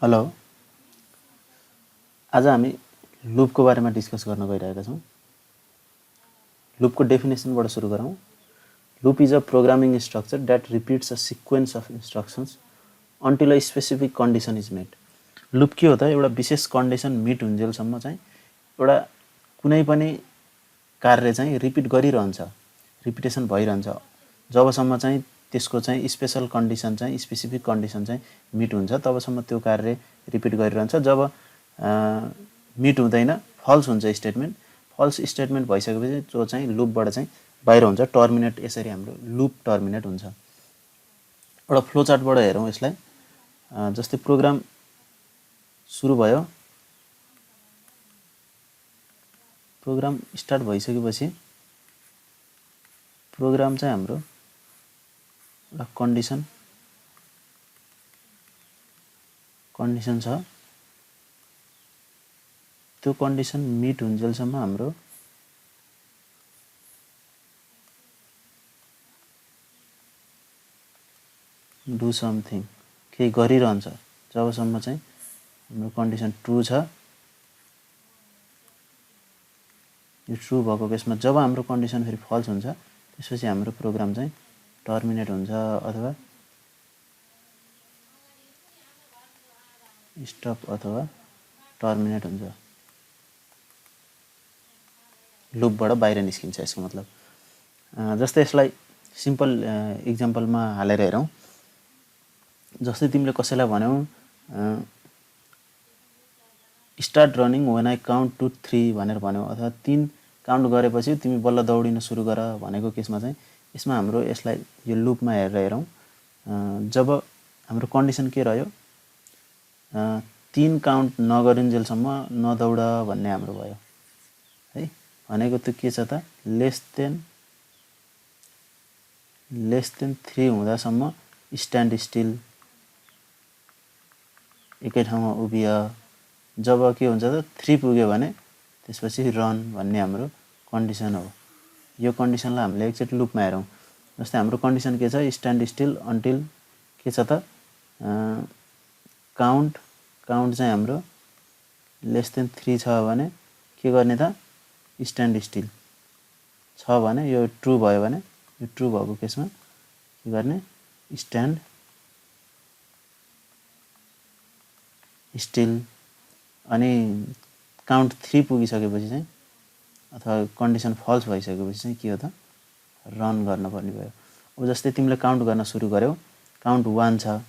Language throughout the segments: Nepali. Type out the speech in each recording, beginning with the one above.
हेलो, आज हामी लुपको बारेमा डिस्कस गर्न गइरहेका छौँ। लुपको डेफिनेसनबाट सुरु गरौँ। Loop is a programming structure that repeats a sequence of instructions until a specific condition is met. Loop के हो त? एउटा विशेष कन्डिसन मिट हुन्जेलसम्म चाहिँ एउटा कुनै पनि कार्य चाहिँ रिपिट गरिरहन्छ, रिपिटेसन भइरहन्छ। जबसम्म चाहिँ त्यसको चाहिँ स्पेशल कन्डिसन चाहिँ स्पेसिफिक कन्डिसन चाहिँ मिट हुन्छ तबसम्म त्यो कार्य रिपिट गरिरहन्छ। जब मिट हुँदैन, फल्स हुन्छ स्टेटमेन्ट, फल्स स्टेटमेन्ट भइसकेपछि जो चाहिँ लुपबाट चाहिँ बाहिर हुन्छ, टर्मिनेट। यसरी हाम्रो लुप टर्मिनेट हुन्छ। एउटा फ्लो चार्टबाट हेरौँ यसलाई। जस्तै प्रोग्राम सुरु भयो, प्रोग्राम स्टार्ट भइसकेपछि प्रोग्राम चाहिँ हाम्रो एउटा कन्डिसन छ। त्यो कन्डिसन मिट हुन्जेलसम्म हाम्रो डु समथिङ केही गरिरहन्छ। जबसम्म चाहिँ हाम्रो कन्डिसन ट्रु छ, यो ट्रु भएको केसमा जब हाम्रो कन्डिसन फेरि फल्स हुन्छ त्यसपछि हाम्रो प्रोग्राम चाहिँ टर्मिनेट हुन्छ अथवा स्टप अथवा टर्मिनेट हुन्छ। लुपबाट बाहिर निस्किन्छ यसको मतलब। जस्तै यसलाई सिम्पल इक्जाम्पलमा हालेर हेरौँ। जस्तै तिमीले कसैलाई भन्यौ start running when I count to 3 भनेर भन्यौ, अथवा 3 काउन्ट गरेपछि तिमी बल्ल दौडिन सुरु गर भनेको केसमा चाहिँ यसमा हाम्रो यसलाई यो लुपमा हेरेर हेरौँ। जब हाम्रो कन्डिसन के रह्यो, 3 काउन्ट नगरिन्जेलसम्म नदौड भन्ने हाम्रो भयो है। भनेको त्यो के छ त, लेस देन 3 हुँदासम्म स्ट्यान्ड स्टिल, एकै ठाउँमा उभिय। जब के हुन्छ त 3 पुग्यो भने त्यसपछि रन भन्ने हाम्रो कन्डिसन हो। यो कन्डिसनलाई हामीले एकचोटि लुपमा हेरौँ। जस्तै हाम्रो कन्डिसन के छ, स्ट्यान्ड स्टिल अन्टिल के छ त, काउन्ट चाहिँ हाम्रो लेस देन 3 छ भने के गर्ने त, स्ट्यान्ड स्टिल छ भने यो ट्रु भयो भने, यो ट्रु भएको केसमा के गर्ने, स्ट्यान्ड स्टिल। अनि काउन्ट 3 पुगिसकेपछि चाहिँ अथवा कन्डिसन फल्स भइसकेपछि चाहिँ के हो त, रन गर्न पर्ने भयो। अब जस्तै तिमीले काउन्ट गर्न सुरु गर्यौ, काउन्ट 1 छ,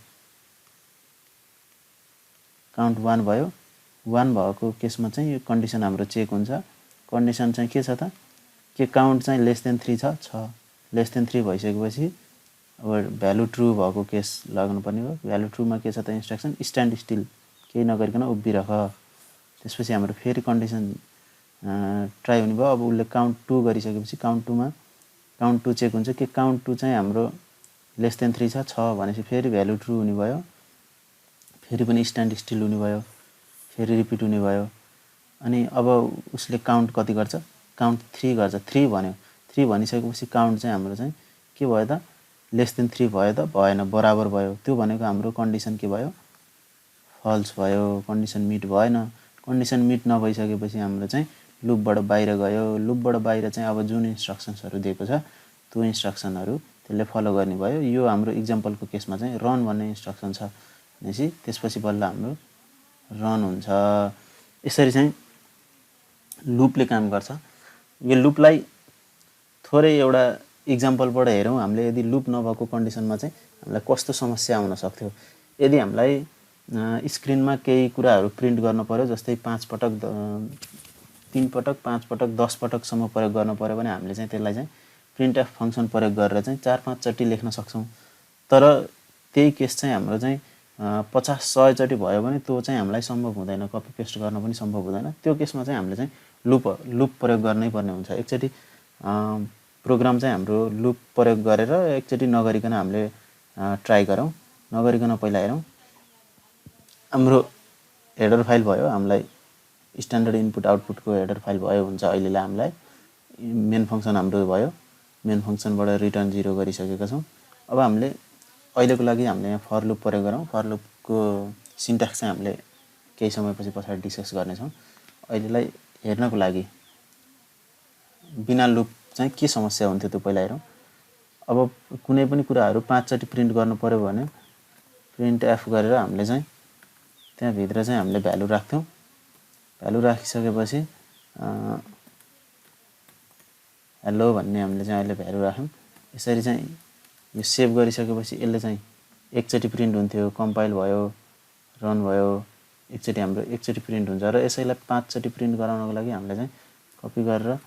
काउन्ट 1 भयो। 1 भएको केसमा चाहिँ यो कन्डिसन हाम्रो चेक हुन्छ। कन्डिसन चाहिँ के छ त, के काउन्ट चाहिँ लेस देन 3 छ, लेस देन 3 भइसकेपछि अब भ्यालु ट्रु भएको केस लाग्नुपर्ने भयो। भ्यालु ट्रुमा के छ त, इन्स्ट्रक्सन स्ट्यान्ड स्टिल, केही नगरिकन उभिरह। त्यसपछि हाम्रो फेरि कन्डिसन ट्राई हुने भयो। अब उसले काउन्ट 2 गरिसकेपछि काउन्ट 2 चेक हुन्छ कि काउन्ट 2 चाहिँ हाम्रो लेस देन 3 छ भनेपछि फेरि भ्यालु ट्रु हुने भयो, फेरि पनि स्ट्यान्ड स्टिल हुने भयो, फेरि रिपिट हुने भयो। अनि अब उसले काउन्ट कति गर्छ, काउन्ट 3 गर्छ। 3 भन्यो, 3 भनिसकेपछि काउन्ट चाहिँ हाम्रो चाहिँ के भयो त, लेस देन 3 भयो त भएन, बराबर भयो। त्यो भनेको हाम्रो कन्डिसन के भयो, फल्स भयो, कन्डिसन मिट भएन। कन्डिसन मिट नभइसकेपछि हाम्रो चाहिँ लुपबाट बाहिर गयो। लुपबाट बाहिर चाहिँ अब जुन इन्स्ट्रक्सन्सहरू दिएको छ त्यो इन्स्ट्रक्सनहरू त्यसले फलो गर्ने भयो। यो हाम्रो इक्जाम्पलको केसमा चाहिँ रन भन्ने इन्स्ट्रक्सन छ भनेपछि त्यसपछि बल्ल हाम्रो रन हुन्छ। यसरी चाहिँ लुपले काम गर्छ। यो लुपलाई थोरै एउटा इक्जाम्पलबाट हेरौँ हामीले। यदि लुप नभएको कन्डिसनमा चाहिँ हामीलाई कस्तो समस्या आउन सक्थ्यो। यदि हामीलाई स्क्रिनमा केही कुराहरू प्रिन्ट गर्न पर्यो, जस्तै 5 पटक 3 पटक 5 पटक 10 पटकसम्म प्रयोग गर्न पर्यो भने हामीले चाहिँ त्यसलाई चाहिँ प्रिन्टएफ फङ्सन प्रयोग गरेर चाहिँ 4-5 चोटि लेख्न सक्छौँ। तर त्यही केस चाहिँ हाम्रो चाहिँ 50-100 चोटि भयो भने त्यो चाहिँ हामीलाई सम्भव हुँदैन, कपी पेस्ट गर्न पनि सम्भव हुँदैन। त्यो केसमा चाहिँ हामीले चाहिँ लुप प्रयोग गर्नै पर्ने हुन्छ। एकचोटि प्रोग्राम चाहिँ हाम्रो लुप प्रयोग गरेर एकचोटि नगरिकन हामीले ट्राई गरौँ। नगरिकन पहिला हेरौँ। हाम्रो हेडर फाइल भयो, हामीलाई स्ट्यान्डर्ड इनपुट आउटपुटको हेडर फाइल भयो हुन्छ अहिलेलाई। हामीलाई मेन फङ्सन हाम्रो भयो, मेन फङ्सनबाट रिटर्न 0 गरिसकेका छौँ। अब हामीले अहिलेको लागि हामीले यहाँ फर लुप प्रयोग गरौँ। फर लुपको सिन्ट्याक्स चाहिँ हामीले केही समयपछि पछाडि डिस्कस गर्नेछौँ। अहिलेलाई हेर्नको लागि बिना लुप चाहिँ के समस्या हुन्थ्यो त्यो पहिला हेरौँ। अब कुनै पनि कुराहरू 5 चोटि प्रिन्ट गर्नु पर्यो भने प्रिन्ट एफ गरेर हामीले चाहिँ त्यहाँभित्र चाहिँ हामीले भ्यालु राख्थ्यौँ। भ्यालु राखिसकेपछि हेलो भन्ने हामीले चाहिँ अहिले भ्यालु राख्यौँ। यसरी चाहिँ यो सेभ गरिसकेपछि यसले चाहिँ एकचोटि प्रिन्ट हुन्थ्यो, कम्पाइल भयो, रन भयो, एकचोटि हाम्रो एकचोटि प्रिन्ट हुन्छ र यसैलाई 5 चोटि प्रिन्ट गराउनको लागि हामीले चाहिँ कपी गरेर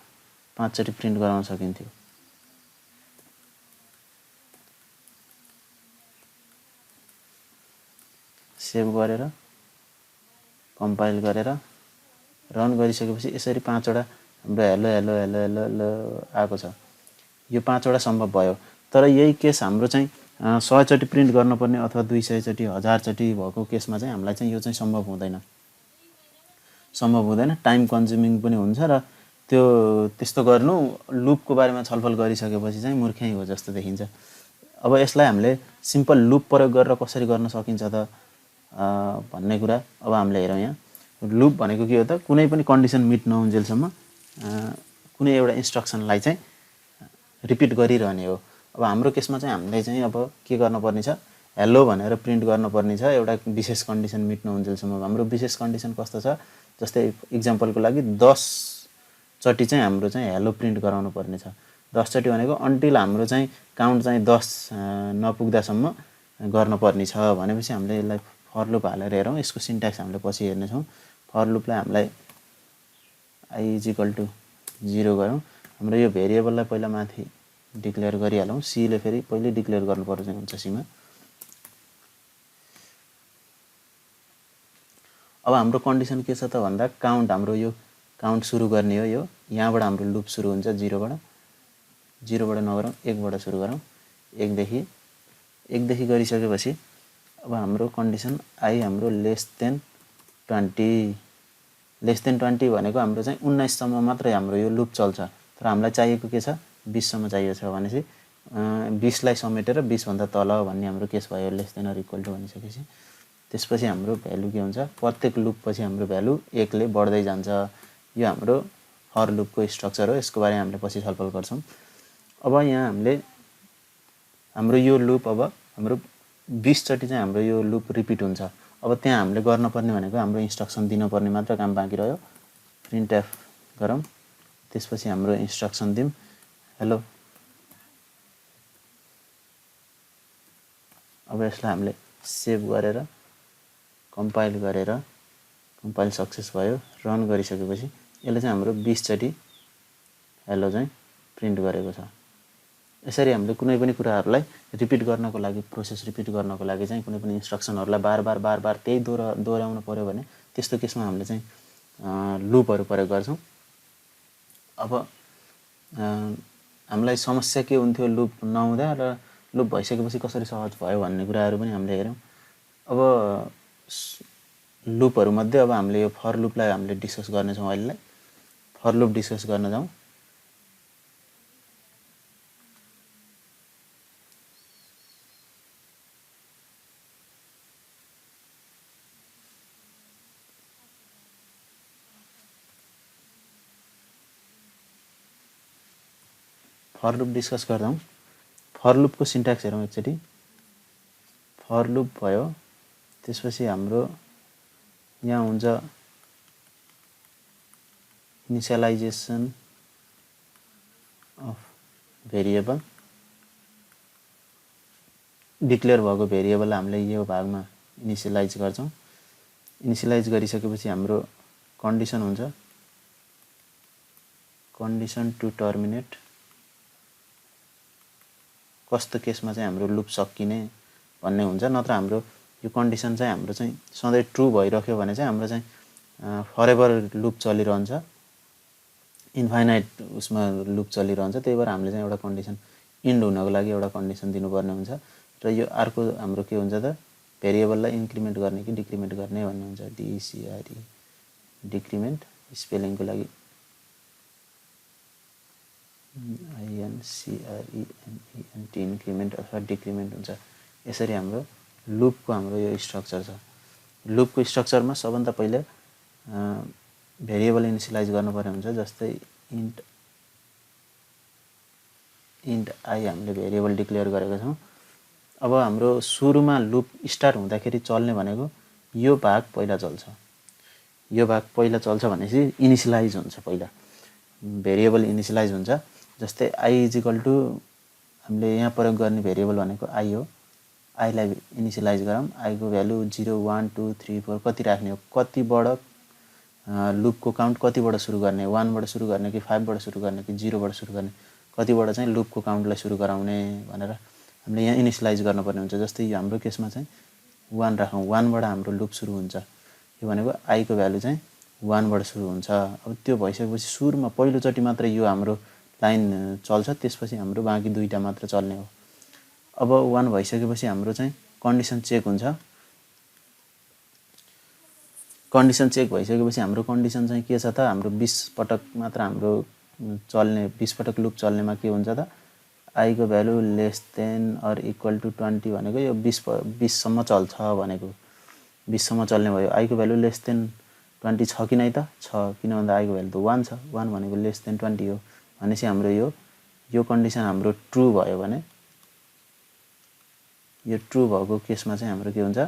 5 चोटि प्रिन्ट गराउन सकिन्थ्यो। सेभ गरेर कम्पाइल गरेर रन गरिसकेपछि यसरी 5 वटा हाम्रो hello hello hello hello hello आएको छ। यो 5 वटा सम्भव भयो। तर यही केस हाम्रो चाहिँ 100 चोटि प्रिन्ट गर्नुपर्ने अथवा 200 चोटि 1000 चोटि भएको केसमा चाहिँ हामीलाई चाहिँ यो चाहिँ सम्भव हुँदैन। टाइम कन्ज्युमिङ पनि हुन्छ र त्यो त्यस्तो गर्नु लुपको बारेमा छलफल गरिसकेपछि चाहिँ मूर्खै हो जस्तो देखिन्छ। अब यसलाई हामीले सिम्पल लुप प्रयोग गरेर कसरी गर्न सकिन्छ त भन्ने कुरा अब हामीले हेरौँ। यहाँ लुप भनेको के हो त? कुनै पनि कन्डिसन मिट नहुन्जेलसम्म कुनै एउटा इन्स्ट्रक्सनलाई चाहिँ रिपिट गरिरहने हो। अब हाम्रो केसमा चाहिँ हामीले चाहिँ अब के गर्नुपर्ने छ? हेलो भनेर प्रिन्ट गर्नुपर्ने छ एउटा विशेष कन्डिसन मिट नहुन्जेलसम्म। हाम्रो विशेष कन्डिसन कस्तो छ? जस्तै इक्जाम्पलको लागि 10 चोटि चाहिँ हाम्रो चाहिँ हेलो प्रिन्ट गराउनु पर्ने छ। 10 चोटि भनेको अन्टिल हाम्रो चाहिँ काउन्ट चाहिँ 10 नपुग्दासम्म गर्नुपर्ने छ भनेपछि हामीले यसलाई फर लुप हालेर हेरौँ। यसको सिन्ट्याक्स हामीले पछि हेर्नेछौँ। फर लुपलाई हामीलाई i = 0 गरौँ। हाम्रो यो भेरिएबललाई पहिला माथि डिक्लेयर गरिहालौँ। सीले फेरि पहिले डिक्लेयर गर्नुपर्छ हुन्छ सीमा। अब हाम्रो कन्डिसन के छ त भन्दा काउन्ट हाम्रो यो काउन्ट सुरु गर्ने हो। यो यहाँबाट हाम्रो लुप सुरु हुन्छ 0 बाट नगरौँ 1 बाट सुरु गरौँ। 1 देखि गरिसकेपछि अब हाम्रो कन्डिसन i हाम्रो लेस देन 20 भनेको हाम्रो चाहिँ 19 सम्म मात्रै हाम्रो यो लुप चल्छ। तर हामीलाई चाहिएको के छ? 20 सम्म चाहिएको छ भनेपछि 20 लाई समेटेर 20 भन्दा तल भन्ने हाम्रो केस भयो। Less than or equal to भनिसकेपछि त्यसपछि हाम्रो भ्यालु के हुन्छ? प्रत्येक लुप पछि हाम्रो भ्यालु 1 ले बढ्दै जान्छ। यो हाम्रो फर लुपको स्ट्रक्चर हो। यसको बारेमा हामीले पछि छलफल गर्छौँ। अब यहाँ हामीले हाम्रो यो लुप अब हाम्रो 20 चोटि चाहिँ हाम्रो यो लुप रिपिट हुन्छ। अब त्यहाँ हामीले गर्नुपर्ने भनेको हाम्रो इन्स्ट्रक्सन दिनुपर्ने मात्र काम बाँकी रह्यो। प्रिन्ट एफ गरौँ। त्यसपछि हाम्रो इन्स्ट्रक्सन दिउँ हेलो। अब यसलाई हामीले सेभ गरेर कम्पाइल सक्सेस भयो। रन गरिसकेपछि यसले चाहिँ हाम्रो 20 चोटि हेलो चाहिँ प्रिन्ट गरेको छ। यसरी हामीले कुनै पनि कुराहरूलाई रिपिट गर्नको लागि प्रोसेस रिपिट गर्नको लागि चाहिँ कुनै पनि इन्स्ट्रक्सनहरूलाई बार बार त्यही दोहोऱ्याउनु पर्यो भने त्यस्तो केसमा हामीले चाहिँ लुपहरू प्रयोग गर्छौँ। अब हामीलाई समस्या के हुन्थ्यो लुप नहुँदा र लुप भइसकेपछि कसरी सहज भयो भन्ने कुराहरू पनि हामीले हेर्यौँ। अब लुपहरू मध्ये अब हामीले यो फर लुपलाई हामीले डिस्कस गर्नेछौँ। अहिलेलाई फर लुप डिस्कस गर्न जाउँ। फर लुप डिस्कस गर्दा फर लुपको सिन्ट्याक्स हेरौँ एकचोटि। फर लुप भयो। त्यसपछि हाम्रो यहाँ हुन्छ इनिसियलाइजेसन अफ भेरिएबल। डिक्लेयर भएको भेरिएबललाई हामीले यो भागमा इनिसियलाइज गर्छौँ। इनिसियलाइज गरिसकेपछि हाम्रो कन्डिसन हुन्छ कन्डिसन टु टर्मिनेट। कस्तो केसमा चाहिँ हाम्रो लुप सकिने भन्ने हुन्छ। नत्र हाम्रो यो कन्डिसन चाहिँ हाम्रो चाहिँ सधैँ ट्रु भइरह्यो भने चाहिँ हाम्रो चाहिँ फरएभर लुप चलिरहन्छ। इन्फाइनाइट उसमा लुप चलिरहन्छ। त्यही भएर हामीले चाहिँ एउटा कन्डिसन इन्ड हुनको लागि एउटा कन्डिसन दिनुपर्ने हुन्छ। र यो अर्को हाम्रो के हुन्छ त भेरिएबललाई इन्क्रिमेन्ट गर्ने कि डिक्रिमेन्ट गर्ने भन्ने हुन्छ। DCRE डिक्रिमेन्ट। स्पेलिङको लागि INCREMENT इन्क्रिमेन्ट अथवा डिक्रिमेन्ट हुन्छ। यसरी हाम्रो लुपको हाम्रो यो स्ट्रक्चर छ। लुपको स्ट्रक्चरमा सबभन्दा पहिले भेरिएबल इनिसियलाइज गर्नुपर्ने हुन्छ। जस्तै इन्ट आई हामीले भेरिएबल डिक्लेयर गरेका छौँ। अब हाम्रो सुरुमा लुप स्टार्ट हुँदाखेरि चल्ने भनेको यो भाग पहिला चल्छ। यो भाग पहिला चल्छ भनेपछि इनिसियलाइज हुन्छ, पहिला भेरिएबल इनिसियलाइज हुन्छ। जस्तै आई इज इक्वल टु हामीले यहाँ प्रयोग गर्ने भेरिएबल भनेको आई हो। आईलाई इनिसियलाइज गरौँ। आईको भ्यालु 0 1 2 3 4 कति राख्ने हो, कतिबाट लुपको काउन्ट कतिबाट सुरु गर्ने, 1 बाट सुरु गर्ने कि 5 बाट सुरु गर्ने कि 0 बाट सुरु गर्ने, कतिबाट चाहिँ लुपको काउन्टलाई सुरु गराउने भनेर हामीले यहाँ इनिसियलाइज गर्नुपर्ने हुन्छ। जस्तै यो हाम्रो केसमा चाहिँ 1 राखौँ, 1 बाट हाम्रो लुप सुरु हुन्छ। यो भनेको आईको भ्यालु चाहिँ 1 बाट सुरु हुन्छ। अब त्यो भइसकेपछि सुरुमा पहिलोचोटि मात्र यो हाम्रो लाइन चल्छ, त्यसपछि हाम्रो बाँकी दुईटा मात्र चल्ने हो। अब 1 भइसकेपछि हाम्रो चाहिँ कन्डिसन चेक हुन्छ। कन्डिसन चेक भइसकेपछि हाम्रो कन्डिसन चाहिँ के छ त, हाम्रो 20 पटक मात्र हाम्रो चल्ने, 20 पटक लुप चल्नेमा के हुन्छ त, आईको value less than or equal to 20 भनेको यो 20 सम्म चल्छ भनेको, 20 सम्म चल्ने भयो। आईको भ्यालु लेस देन 20 छ कि नै त, छ, किन भन्दा आईको भ्यालु त 1 छ, 1 भनेको लेस देन 20 हो भनेपछि हाम्रो यो कन्डिसन हाम्रो ट्रु भयो भने, यो ट्रु भएको केसमा चाहिँ हाम्रो के हुन्छ,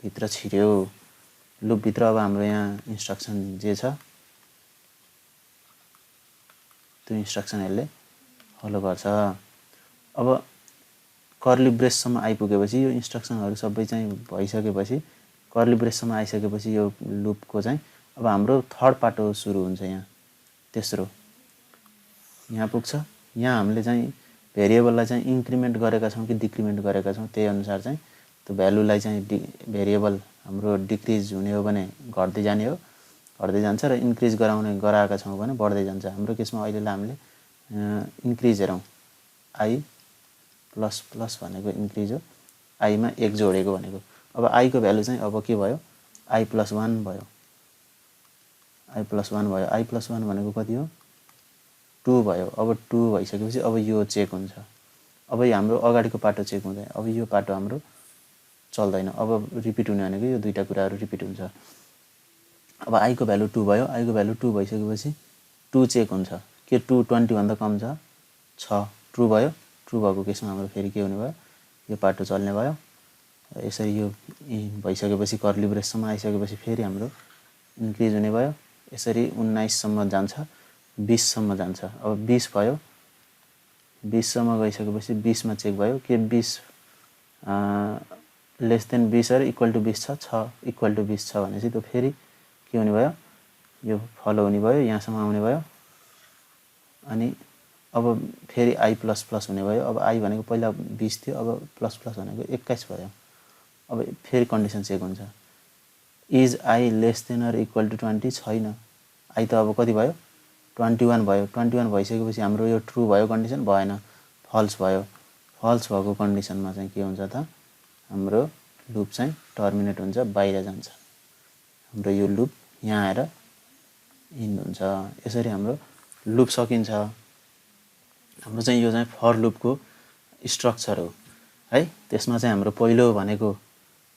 भित्र छिर्यो लुपभित्र। अब हाम्रो यहाँ इन्स्ट्रक्सन जे छ त्यो इन्स्ट्रक्सन यसले फलो गर्छ। अब कर्ली ब्रेससम्म आइपुगेपछि यो इन्स्ट्रक्सनहरू सबै चाहिँ भइसकेपछि, कर्ली ब्रेससम्म आइसकेपछि यो लुपको चाहिँ अब हाम्रो थर्ड पार्ट सुरु हुन्छ। यहाँ तेस्रो यहाँ पुग्छ। यहाँ हामीले चाहिँ भेरिएबललाई चाहिँ इन्क्रिमेन्ट गरेका छौँ कि डिक्रिमेन्ट गरेका छौँ, त्यही अनुसार चाहिँ त्यो भ्यालुलाई चाहिँ भेरिएबल हाम्रो डिक्रिज हुने हो भने घट्दै जाने हो, घट्दै जान्छ, र इन्क्रिज गराएका छौँ भने बढ्दै जान्छ। हाम्रो केसमा अहिलेलाई हामीले इन्क्रिज हेरौँ, आई प्लस प्लस भनेको इन्क्रिज हो, आईमा 1 जोडेको भनेको। अब आईको भ्यालु चाहिँ अब के भयो, आई प्लस 1 भयो, आई प्लस 1 भयो। आई प्लस 1 भनेको कति हो, 2 भयो। अब 2 भइसकेपछि अब यो चेक हुन्छ। अब यो हाम्रो अगाडिको पाटो चेक हुँदैन, अब यो पाटो हाम्रो चल्दैन। अब रिपिट हुने भनेको यो दुईटा कुराहरू रिपिट हुन्छ। अब आईको भ्यालु 2 भयो, आईको भ्यालु 2 भइसकेपछि 2 चेक हुन्छ के 2 20 भन्दा कम छ, ट्रु भयो। ट्रु भएको केसमा हाम्रो फेरि के हुने भयो, यो पाटो चल्ने भयो। यसरी यो भइसकेपछि कर्ली ब्रेससम्म आइसकेपछि फेरि हाम्रो इन्क्रिज हुने भयो। यसरी 19 सम्म जान्छ, 20 सम्म जान्छ। अब 20 भयो, 20 सम्म गइसकेपछि 20 मा चेक भयो के 20 less than 20 or equal to 20 छ, इक्वल टु 20 छ भनेपछि त्यो फेरि के हुने भयो, यो फलो हुने भयो, यहाँसम्म आउने भयो। अनि अब फेरि आई प्लस प्लस हुने भयो। अब आई भनेको पहिला 20 थियो, अब प्लस प्लस भनेको 21 भयो। अब फेरि कन्डिसन चेक हुन्छ, is I less than or equal to 20 छैन, आई त अब कति भयो, 21 भयो। 21 भइसकेपछि हाम्रो यो ट्रु भयो कन्डिसन, भएन, फल्स भयो। फल्स भएको कन्डिसनमा चाहिँ के हुन्छ त, हाम्रो लुप चाहिँ टर्मिनेट हुन्छ, बाहिर जान्छ। हाम्रो यो लुप यहाँ आएर इन्ड हुन्छ। यसरी हाम्रो लुप सकिन्छ। हाम्रो चाहिँ यो चाहिँ फर लुपको स्ट्रक्चर हो है। त्यसमा चाहिँ हाम्रो पहिलो भनेको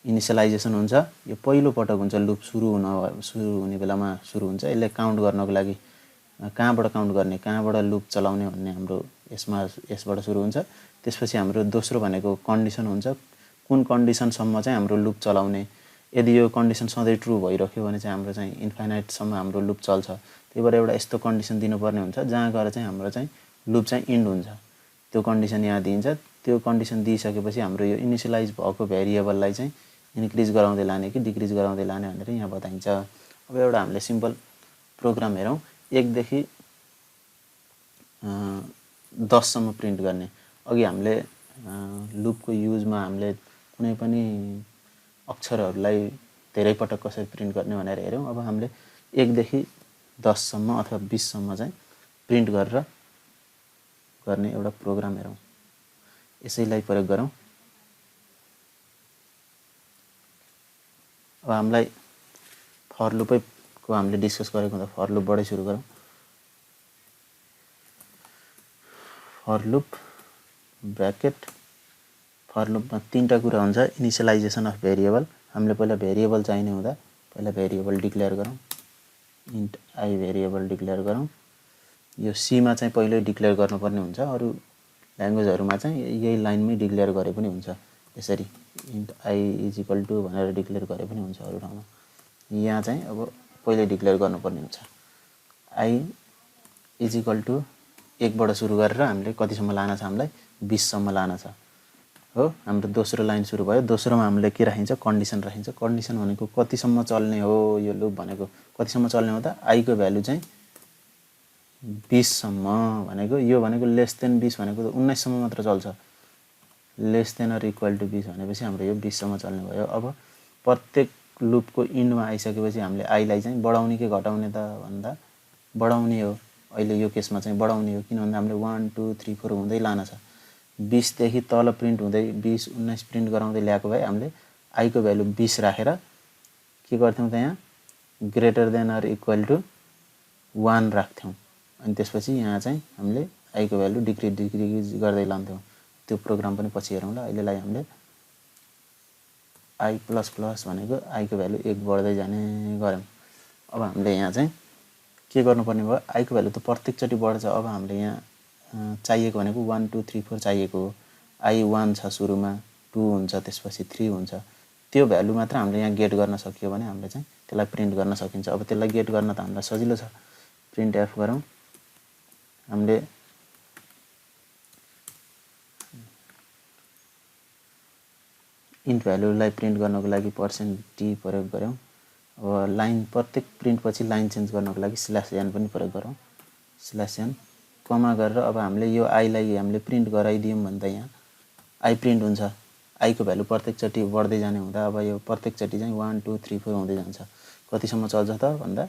इनिसियलाइजेसन हुन्छ। यो पहिलो पटक हुन्छ, लुप सुरु हुने बेलामा सुरु हुन्छ। यसले काउन्ट गर्नको लागि कहाँबाट काउन्ट गर्ने, कहाँबाट लुप चलाउने भन्ने हाम्रो यसबाट सुरु हुन्छ। त्यसपछि हाम्रो दोस्रो भनेको कन्डिसन हुन्छ, कुन कन्डिसनसम्म चाहिँ हाम्रो लुप चलाउने। यदि यो कन्डिसन सधैँ ट्रु भइरह्यो भने चाहिँ हाम्रो चाहिँ इन्फाइनाइटसम्म हाम्रो लुप चल्छ। त्यही भएर एउटा यस्तो कन्डिसन दिनुपर्ने हुन्छ जहाँ गएर चाहिँ हाम्रो चाहिँ लुप चाहिँ इन्ड हुन्छ। त्यो कन्डिसन यहाँ दिइन्छ। त्यो कन्डिसन दिइसकेपछि हाम्रो यो इनिसियलाइज भएको भेरिएबललाई चाहिँ इन्क्रिज गराउँदै लाने कि डिक्रिज गराउँदै लाने भनेर यहाँ बताइन्छ। अब एउटा हामीले सिम्पल प्रोग्राम हेरौँ। 1 देखि 10 सम्म प्रिन्ट गर्ने। अघि हामीले लुपको युजमा हामीले कुनै पनि अक्षरहरूलाई धेरै पटक कसरी प्रिन्ट गर्ने भनेर हेऱ्यौँ। अब हामीले 1 देखि 10 सम्म अथवा 20 सम्म चाहिँ प्रिन्ट गरेर गर्ने एउटा प्रोग्राम हेरौँ। यसैलाई प्रयोग गरौँ। अब हामीलाई फर लुपको हामीले डिस्कस गरेको हुँदा फर लुपबाटै सुरु गरौँ। फर लुप ब्र्याकेट, फर लुपमा 3टा कुरा हुन्छ, इनिसियलाइजेसन अफ भेरिएबल, हामीले पहिला भेरिएबल चाहिने हुँदा पहिला भेरिएबल डिक्लेयर गरौँ, इन्ट आई भेरिएबल डिक्लेयर गरौँ। यो सीमा चाहिँ पहिल्यै डिक्लेयर गर्नुपर्ने हुन्छ, अरू ल्याङ्ग्वेजहरुमा चाहिँ यही लाइनमै डिक्लेयर गरे पनि हुन्छ। यसरी int I is equal to भनेर डिक्लेयर गरे पनि हुन्छ अरू ठाउँमा। यहाँ चाहिँ अब पहिल्यै डिक्लेयर गर्नुपर्ने हुन्छ। आई इज इक्वल टु 1 बाट सुरु गरेर हामीले कतिसम्म लान छ, हामीलाई 20 सम्म लान छ हो। हाम्रो दोस्रो लाइन सुरु भयो। दोस्रोमा हामीले के राखिन्छ, कन्डिसन राखिन्छ। कन्डिसन भनेको कतिसम्म चल्ने हो, यो लुप भनेको कतिसम्म चल्ने हो त, आई को भ्यालु चाहिँ 20 सम्म भनेको, यो भनेको लेस देन 20 भनेको त 19 सम्म मात्र चल्छ। Less than or equal to 20 भनेपछि हाम्रो यो 20 सम्म चल्ने भयो। अब प्रत्येक लुपको इन्डमा आइसकेपछि हामीले आईलाई चाहिँ बढाउने कि घटाउने त भन्दा बढाउने हो। अहिले यो केसमा चाहिँ बढाउने हो, किन भन्दा हामीले 1 2 3 4 हुँदै लान छ। 20 देखि तल प्रिन्ट हुँदै 20 19 प्रिन्ट गराउँदै ल्याएको भए हामीले आई को भ्यालु 20 राखेर के गर्थ्यौं त, यहाँ greater than or equal to 1 राख्थ्यौं। अनि त्यसपछि यहाँ चाहिँ हामीले आई को भ्यालु डिक्रिज गर्दै लान्थ्यौं। त्यो प्रोग्राम पनि पछि हेरौँ ल। अहिलेलाई हामीले आई प्लस प्लस भनेको आई को भ्यालु 1 बढ्दै जाने गर्यौं। अब हामीले यहाँ चाहिँ के गर्नुपर्ने भयो, आई को भ्यालु त प्रत्येकचोटि बढ्छ। अब हामीले यहाँ चाहिएको भनेको 1 2 3 4 चाहिएको हो। आई 1 छ सुरुमा, 2 हुन्छ, त्यसपछि 3 हुन्छ। त्यो भ्यालु मात्र हामीले यहाँ गेट गर्न सकियो भने हामीले चाहिँ त्यसलाई प्रिन्ट गर्न सकिन्छ। अब त्यसलाई गेट गर्न त हामीलाई सजिलो छ। प्रिन्ट एफ गरौँ। हामीले इन्ट भ्यालुलाई प्रिन्ट गर्नको लागि %t प्रयोग गरौँ। अब लाइन प्रत्येक प्रिन्ट पछि लाइन चेन्ज गर्नको लागि /n पनि प्रयोग गरौँ। /n कमा गरेर अब हामीले यो आईलाई हामीले प्रिन्ट गराइदियौँ भने त यहाँ आई प्रिन्ट हुन्छ। आई को भ्यालु प्रत्येकचोटि बढ्दै जाने हुँदा अब यो प्रत्येकचोटि चाहिँ 1 2 3 4 हुँदै जान्छ। कतिसम्म चल्छ त भन्दा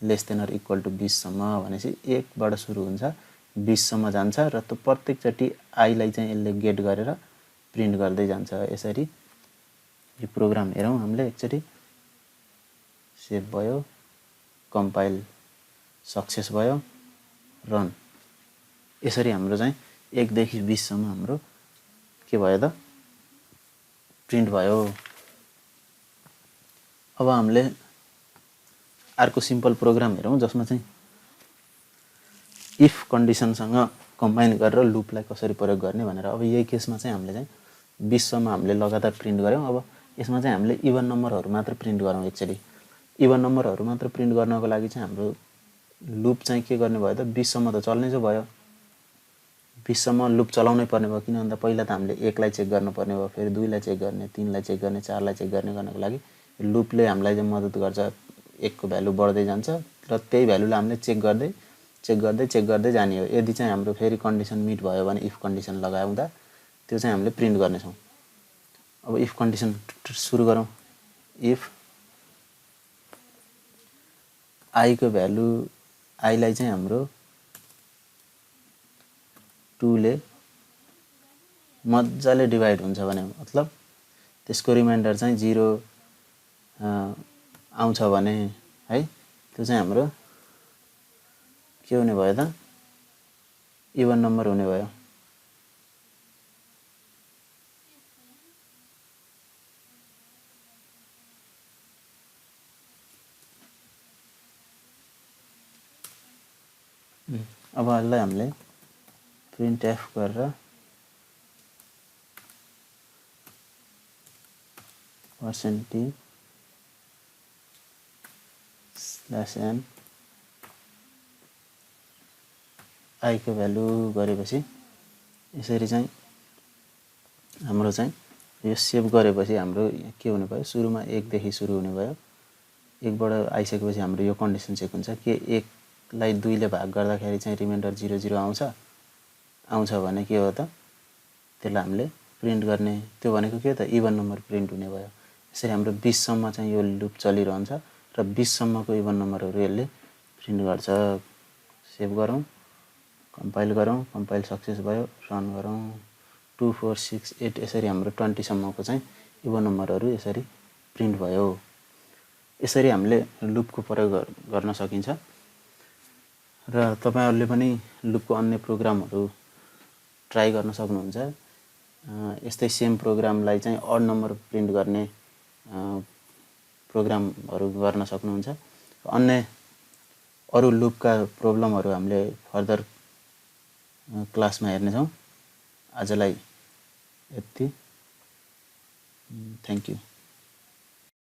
less than or equal to 20 सम्म भनेपछि 1 बाट सुरु हुन्छ, 20 सम्म जान्छ र त्यो प्रत्येकचोटि आईलाई चाहिँ यसले गेट गरेर प्रिन्ट गर्दै जान्छ। यसरी यो प्रोग्राम हेरौँ हामीले एकचोटि। सेभ भयो, कम्पाइल सक्सेस भयो, रन। यसरी हाम्रो चाहिँ 1 देखि 20 सम्म हाम्रो के भयो त, प्रिन्ट भयो। अब हामीले अर्को सिम्पल प्रोग्राम हेरौँ जसमा चाहिँ इफ कन्डिसनसँग कम्बाइन गरेर लुपलाई कसरी प्रयोग गर्ने भनेर। अब यही केसमा चाहिँ हामीले चाहिँ 20 सम्म हामीले लगातार प्रिन्ट गर्यौं। अब यसमा चाहिँ हामीले इभन नम्बरहरु मात्र प्रिन्ट गरौँ। एकचोटि इभन नम्बरहरु मात्र प्रिन्ट गर्नको लागि चाहिँ हाम्रो लुप चाहिँ के गर्ने भयो त, 20 सम्म त चल्नै जो भयो। 20 सम्म लुप चलाउनै पर्ने भयो, किन भन्दा पहिला त हामीले 1 लाई चेक गर्नुपर्ने भयो, फेरि 2 लाई चेक गर्ने, 3 लाई चेक गर्ने, 4 लाई चेक गर्ने गर्नको लागि लुपले हामीलाई चाहिँ मद्दत गर्छ। 1 को भ्यालु बढ्दै जान्छ र त्यही भ्यालुलाई हामीले चेक गर्दै जाने हो। यदि चाहिँ हाम्रो फेरि कन्डिसन मिट भयो भने इफ कन्डिसन लगाउँदा त्यो चाहिँ हामीले प्रिन्ट गर्ने छौं। अब इफ कन्डिसन सुरु गरौँ। इफ आई को भ्यालु, आई लाई चाहिँ हाम्रो 2 ले मज्जाले डिभाइड हुन्छ भने, मतलब त्यसको रिमाइन्डर चाहिँ 0 आउँछ भने है, त्यो चाहिँ हाम्रो के हुने भयो त, इभन नम्बर हुने भयो। अब यसलाई हामीले प्रिन्ट एफ गरेर %t/n आई को भ्यालु गरेपछि यसरी चाहिँ हाम्रो चाहिँ यो सेभ गरेपछि हाम्रो के हुने भयो, सुरुमा 1 देखि सुरु हुने भयो। 1 बाट आइसकेपछि हाम्रो यो कन्डिसन चेक हुन्छ के 1 लाई 2 ले भाग गर्दाखेरि चाहिँ रिमाइन्डर 00 आउँछ भने के हो त, त्यसलाई हामीले प्रिन्ट गर्ने। त्यो भनेको के त, इभन नम्बर प्रिन्ट हुने भयो। यसरी हाम्रो 20 सम्म चाहिँ यो लुप चलिरहन्छ र 20 सम्मको इभन नम्बरहरु यसले प्रिन्ट गर्छ। सेभ गरौँ, कम्पाइल गरौँ, कम्पाइल सक्सेस भयो, रन गरौँ। 2 4 6 8 यसरी हाम्रो 20 सम्मको चाहिँ इभन नम्बरहरु यसरी प्रिन्ट भयो। यसरी हामीले लुपको प्रयोग गर्न सकिन्छ। र तपाईहरुले पनि लुपको अन्य प्रोग्रामहरु ट्राई गर्न सक्नुहुन्छ। यस्तै सेम प्रोग्रामलाई चाहिँ अड नम्बर प्रिन्ट गर्ने प्रोग्रामहरू गर्न सक्नुहुन्छ। अन्य अरू लुपका प्रब्लमहरू हामीले फर्दर क्लासमा हेर्नेछौँ। आजलाई यति। Thank you.